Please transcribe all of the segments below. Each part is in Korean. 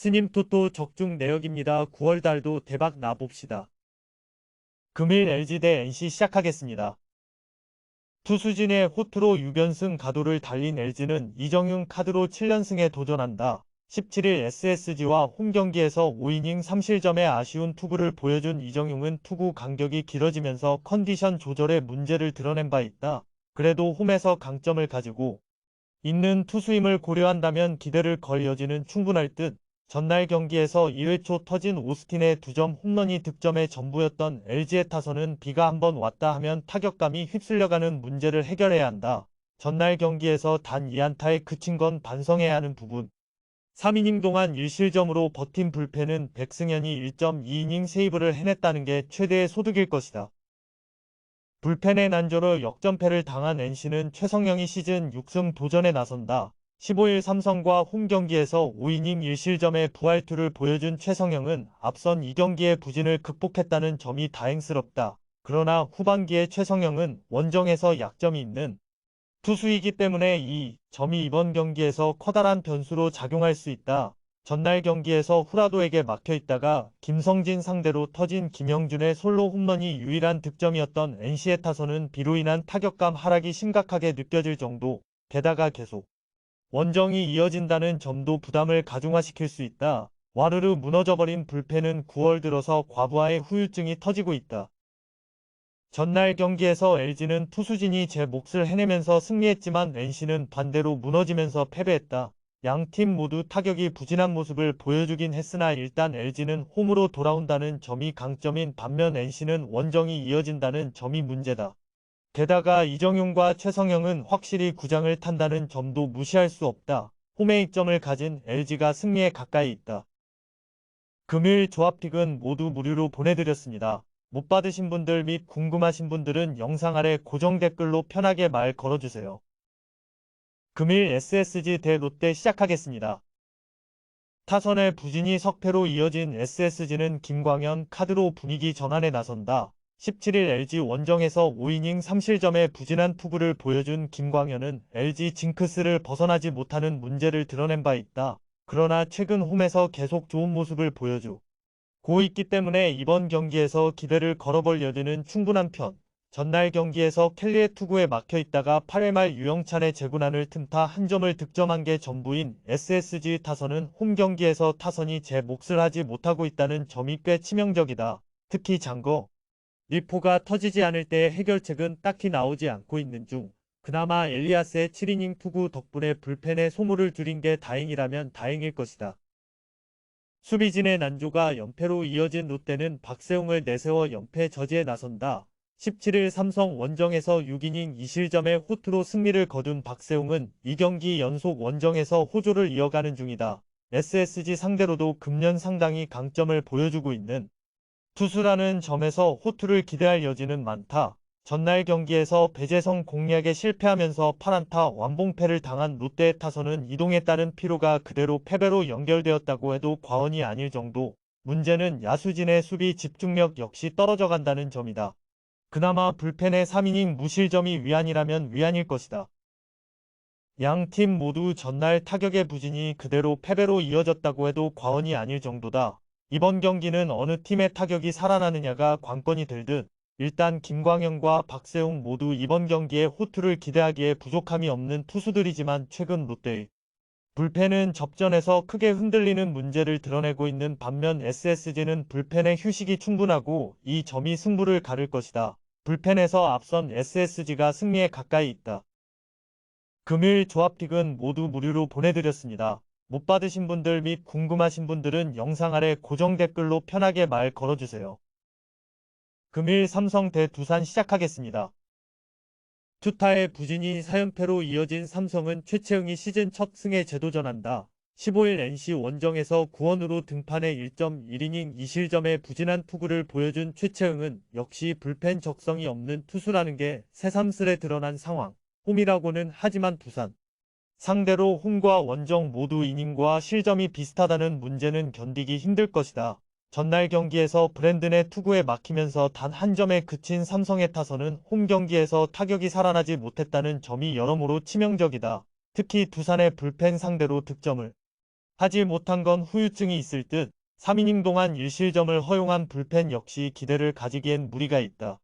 스님 토토 적중 내역입니다. 9월 달도 대박 나봅시다. 금일 LG 대 NC 시작하겠습니다. 투수진의 호투로 6연승 가도를 달린 LG는 이정용 카드로 7연승에 도전한다. 17일 SSG와 홈경기에서 5이닝 3실점의 아쉬운 투구를 보여준 이정용은 투구 간격이 길어지면서 컨디션 조절에 문제를 드러낸 바 있다. 그래도 홈에서 강점을 가지고 있는 투수임을 고려한다면 기대를 걸 여지는 충분할 듯. 전날 경기에서 1회 초 터진 오스틴의 2점 홈런이 득점의 전부였던 LG의 타선은 비가 한번 왔다 하면 타격감이 휩쓸려가는 문제를 해결해야 한다. 전날 경기에서 단 2안타에 그친 건 반성해야 하는 부분. 3이닝 동안 1실점으로 버틴 불펜은 백승현이 1.2이닝 세이브를 해냈다는 게 최대의 소득일 것이다. 불펜의 난조로 역전패를 당한 NC는 최성영이 시즌 6승 도전에 나선다. 15일 삼성과 홈경기에서 5이닝 1실점의 부활투를 보여준 최성영은 앞선 2경기의 부진을 극복했다는 점이 다행스럽다. 그러나 후반기에 최성영은 원정에서 약점이 있는 투수이기 때문에 이 점이 이번 경기에서 커다란 변수로 작용할 수 있다. 전날 경기에서 후라도에게 막혀있다가 김성진 상대로 터진 김영준의 솔로 홈런이 유일한 득점이었던 NC의 타선은 비로 인한 타격감 하락이 심각하게 느껴질 정도. 게다가 계속 원정이 이어진다는 점도 부담을 가중화시킬 수 있다. 와르르 무너져버린 불펜은 9월 들어서 과부하의 후유증이 터지고 있다. 전날 경기에서 LG는 투수진이 제 몫을 해내면서 승리했지만 NC는 반대로 무너지면서 패배했다. 양팀 모두 타격이 부진한 모습을 보여주긴 했으나 일단 LG는 홈으로 돌아온다는 점이 강점인 반면 NC는 원정이 이어진다는 점이 문제다. 게다가 이정용과 최성영은 확실히 구장을 탄다는 점도 무시할 수 없다. 홈에 이점을 가진 LG가 승리에 가까이 있다. 금일 조합픽은 모두 무료로 보내드렸습니다. 못 받으신 분들 및 궁금하신 분들은 영상 아래 고정 댓글로 편하게 말 걸어주세요. 금일 SSG 대 롯데 시작하겠습니다. 타선의 부진이 석패로 이어진 SSG는 김광현 카드로 분위기 전환에 나선다. 17일 LG 원정에서 5이닝 3실점의 부진한 투구를 보여준 김광현은 LG 징크스를 벗어나지 못하는 문제를 드러낸 바 있다. 그러나 최근 홈에서 계속 좋은 모습을 보여주고 있기 때문에 이번 경기에서 기대를 걸어볼 여지는 충분한 편. 전날 경기에서 켈리의 투구에 막혀있다가 8회 말 유영찬의 제구난을 틈타 한 점을 득점한 게 전부인 SSG 타선은 홈 경기에서 타선이 제 몫을 하지 못하고 있다는 점이 꽤 치명적이다. 특히 장거 리포가 터지지 않을 때의 해결책은 딱히 나오지 않고 있는 중 그나마 엘리아스의 7이닝 투구 덕분에 불펜의 소모를 줄인 게 다행이라면 다행일 것이다. 수비진의 난조가 연패로 이어진 롯데는 박세웅을 내세워 연패 저지에 나선다. 17일 삼성 원정에서 6이닝 2실점의 호투로 승리를 거둔 박세웅은 2경기 연속 원정에서 호조를 이어가는 중이다. SSG 상대로도 금년 상당히 강점을 보여주고 있는 투수라는 점에서 호투를 기대할 여지는 많다. 전날 경기에서 배재성 공략에 실패하면서 8안타 완봉패를 당한 롯데의 타선은 이동에 따른 피로가 그대로 패배로 연결되었다고 해도 과언이 아닐 정도. 문제는 야수진의 수비 집중력 역시 떨어져 간다는 점이다. 그나마 불펜의 3이닝 무실점이 위안이라면 위안일 것이다. 양 팀 모두 전날 타격의 부진이 그대로 패배로 이어졌다고 해도 과언이 아닐 정도다. 이번 경기는 어느 팀의 타격이 살아나느냐가 관건이 될 듯. 일단 김광현과 박세웅 모두 이번 경기에 호투를 기대하기에 부족함이 없는 투수들이지만 최근 롯데의 불펜은 접전에서 크게 흔들리는 문제를 드러내고 있는 반면 SSG는 불펜의 휴식이 충분하고 이 점이 승부를 가를 것이다. 불펜에서 앞선 SSG가 승리에 가까이 있다. 금일 조합픽은 모두 무료로 보내드렸습니다. 못 받으신 분들 및 궁금하신 분들은 영상 아래 고정 댓글로 편하게 말 걸어주세요. 금일 삼성 대 두산 시작하겠습니다. 투타의 부진이 4연패로 이어진 삼성은 최채응이 시즌 첫 승에 재도전한다. 15일 NC 원정에서 구원으로 등판해 1.1이닝 2실점의 부진한 투구를 보여준 최채응은 역시 불펜 적성이 없는 투수라는 게 새삼스레 드러난 상황. 홈이라고는 하지만 두산 상대로 홈과 원정 모두 이닝과 실점이 비슷하다는 문제는 견디기 힘들 것이다. 전날 경기에서 브랜든의 투구에 막히면서 단 한 점에 그친 삼성의 타선은 홈 경기에서 타격이 살아나지 못했다는 점이 여러모로 치명적이다. 특히 두산의 불펜 상대로 득점을 하지 못한 건 후유증이 있을 듯 3이닝 동안 1실점을 허용한 불펜 역시 기대를 가지기엔 무리가 있다.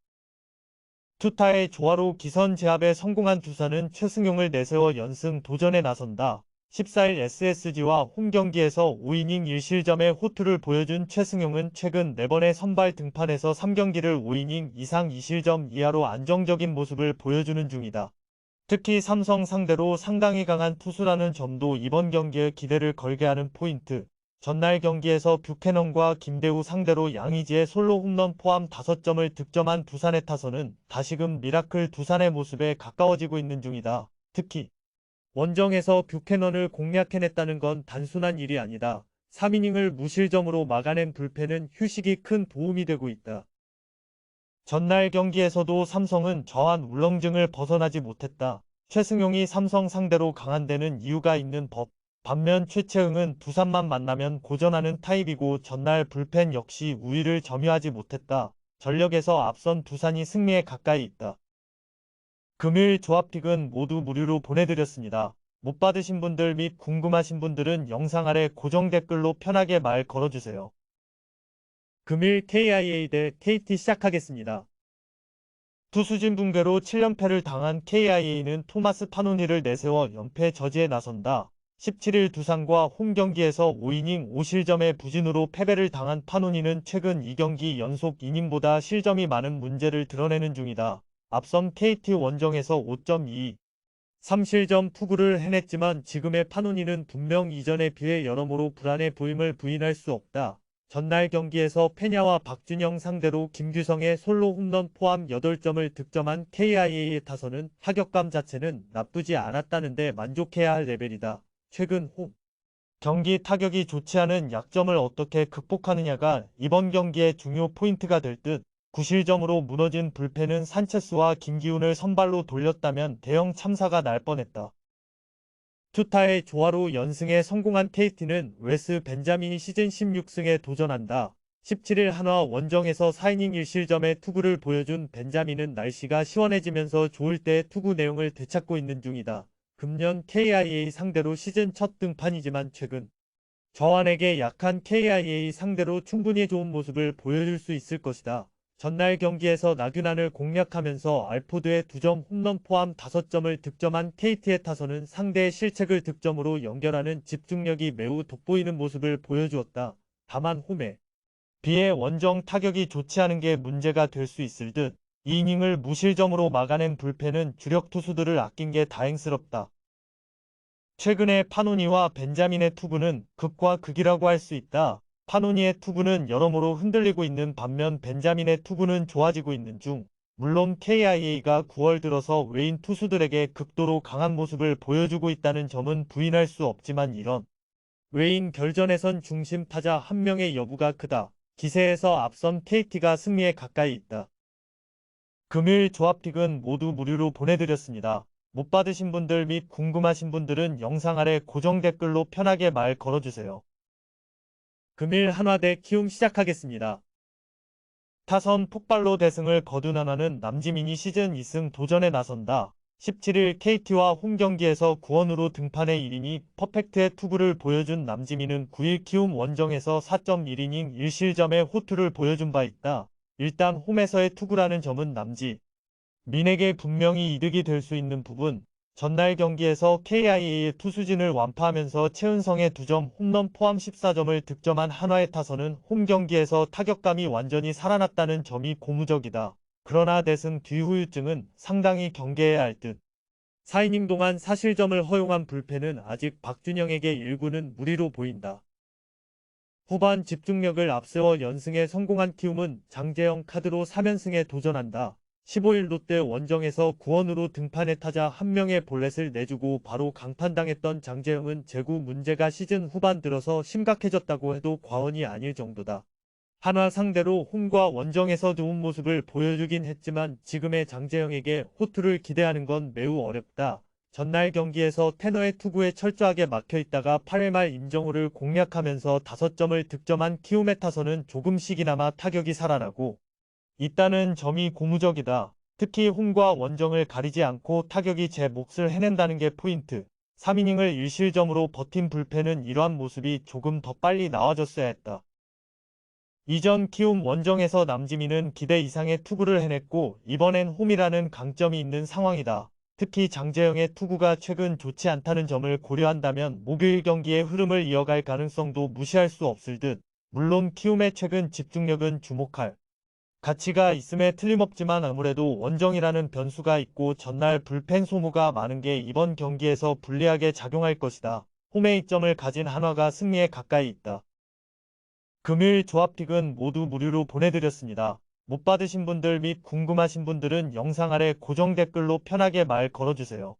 투타의 조화로 기선 제압에 성공한 두산은 최승용을 내세워 연승 도전에 나선다. 14일 SSG와 홈경기에서 5이닝 1실점의 호투를 보여준 최승용은 최근 4번의 선발 등판에서 3경기를 5이닝 이상 2실점 이하로 안정적인 모습을 보여주는 중이다. 특히 삼성 상대로 상당히 강한 투수라는 점도 이번 경기에 기대를 걸게 하는 포인트. 전날 경기에서 뷰캐넌과 김대우 상대로 양의지의 솔로 홈런 포함 5점을 득점한 두산의 타선은 다시금 미라클 두산의 모습에 가까워지고 있는 중이다. 특히 원정에서 뷰캐넌을 공략해냈다는 건 단순한 일이 아니다. 3이닝을 무실점으로 막아낸 불펜은 휴식이 큰 도움이 되고 있다. 전날 경기에서도 삼성은 저한 울렁증을 벗어나지 못했다. 최승용이 삼성 상대로 강한 데는 이유가 있는 법. 반면 최채응은 두산만 만나면 고전하는 타입이고 전날 불펜 역시 우위를 점유하지 못했다. 전력에서 앞선 두산이 승리에 가까이 있다. 금일 조합픽은 모두 무료로 보내드렸습니다. 못 받으신 분들 및 궁금하신 분들은 영상 아래 고정 댓글로 편하게 말 걸어주세요. 금일 KIA 대 KT 시작하겠습니다. 투수진 붕괴로 7연패를 당한 KIA는 토마스 파노니를 내세워 연패 저지에 나선다. 17일 두산과 홈경기에서 5이닝 5실점의 부진으로 패배를 당한 파노니는 최근 2경기 연속 이닝보다 실점이 많은 문제를 드러내는 중이다. 앞선 KT 원정에서 5.2, 3실점 투구를 해냈지만 지금의 파노니는 분명 이전에 비해 여러모로 불안해 보임을 부인할 수 없다. 전날 경기에서 페냐와 박준영 상대로 김규성의 솔로 홈런 포함 8점을 득점한 KIA의 타선은 타격감 자체는 나쁘지 않았다는데 만족해야 할 레벨이다. 최근 홈 경기 타격이 좋지 않은 약점을 어떻게 극복하느냐가 이번 경기의 중요 포인트가 될 듯. 9실점으로 무너진 불펜은 산체스와 김기훈을 선발로 돌렸다면 대형 참사가 날 뻔했다. 투타의 조화로 연승에 성공한 KT는 웨스 벤자민이 시즌 16승에 도전한다. 17일 한화 원정에서 4이닝 1실점의 투구를 보여준 벤자민은 날씨가 시원해지면서 좋을 때 투구 내용을 되찾고 있는 중이다. 금년 KIA 상대로 시즌 첫 등판이지만 최근 저완에게 약한 KIA 상대로 충분히 좋은 모습을 보여줄 수 있을 것이다. 전날 경기에서 나균안을 공략하면서 알포드의 2점 홈런 포함 5점을 득점한 KT의 타선은 상대의 실책을 득점으로 연결하는 집중력이 매우 돋보이는 모습을 보여주었다. 다만 홈에 비해 원정 타격이 좋지 않은 게 문제가 될 수 있을 듯 2이닝을 무실점으로 막아낸 불펜은 주력 투수들을 아낀 게 다행스럽다. 최근에 파노니와 벤자민의 투구는 극과 극이라고 할 수 있다. 파노니의 투구는 여러모로 흔들리고 있는 반면 벤자민의 투구는 좋아지고 있는 중. 물론 KIA가 9월 들어서 외인 투수들에게 극도로 강한 모습을 보여주고 있다는 점은 부인할 수 없지만 이런 외인 결전에선 중심 타자 한 명의 여부가 크다. 기세에서 앞선 KT가 승리에 가까이 있다. 금일 조합픽은 모두 무료로 보내드렸습니다. 못 받으신 분들 및 궁금하신 분들은 영상 아래 고정 댓글로 편하게 말 걸어주세요. 금일 한화 대 키움 시작하겠습니다. 타선 폭발로 대승을 거둔 한화는 남지민이 시즌 2승 도전에 나선다. 17일 KT와 홈경기에서 구원으로 등판해 1이닝 퍼펙트의 투구를 보여준 남지민은 9일 키움 원정에서 4.1이닝 1실점의 호투를 보여준 바 있다. 일단 홈에서의 투구라는 점은 남지민에게 분명히 이득이 될 수 있는 부분. 전날 경기에서 KIA의 투수진을 완파하면서 최은성의 2점 홈런 포함 14점을 득점한 한화의 타선은 홈경기에서 타격감이 완전히 살아났다는 점이 고무적이다. 그러나 대승 뒤 후유증은 상당히 경계해야 할 듯. 4이닝 동안 사실점을 허용한 불펜은 아직 박준영에게 1구는 무리로 보인다. 후반 집중력을 앞세워 연승에 성공한 키움은 장재영 카드로 3연승에 도전한다. 15일 롯데 원정에서 구원으로 등판해 타자 한 명의 볼넷을 내주고 바로 강판당했던 장재영은 제구 문제가 시즌 후반 들어서 심각해졌다고 해도 과언이 아닐 정도다. 한화 상대로 홈과 원정에서 좋은 모습을 보여주긴 했지만 지금의 장재영에게 호투를 기대하는 건 매우 어렵다. 전날 경기에서 테너의 투구에 철저하게 막혀있다가 8회 말 임정우를 공략하면서 5점을 득점한 키움의 타선은 조금씩이나마 타격이 살아나고 있다는 점이 고무적이다. 특히 홈과 원정을 가리지 않고 타격이 제 몫을 해낸다는 게 포인트. 3이닝을 1실점으로 버틴 불펜은 이러한 모습이 조금 더 빨리 나와줬어야 했다. 이전 키움 원정에서 남지민은 기대 이상의 투구를 해냈고 이번엔 홈이라는 강점이 있는 상황이다. 특히 장재영의 투구가 최근 좋지 않다는 점을 고려한다면 목요일 경기의 흐름을 이어갈 가능성도 무시할 수 없을 듯. 물론 키움의 최근 집중력은 주목할 가치가 있음에 틀림없지만 아무래도 원정이라는 변수가 있고 전날 불펜 소모가 많은 게 이번 경기에서 불리하게 작용할 것이다. 홈에 이점을 가진 한화가 승리에 가까이 있다. 금요일 조합픽은 모두 무료로 보내드렸습니다. 못 받으신 분들 및 궁금하신 분들은 영상 아래 고정 댓글로 편하게 말 걸어주세요.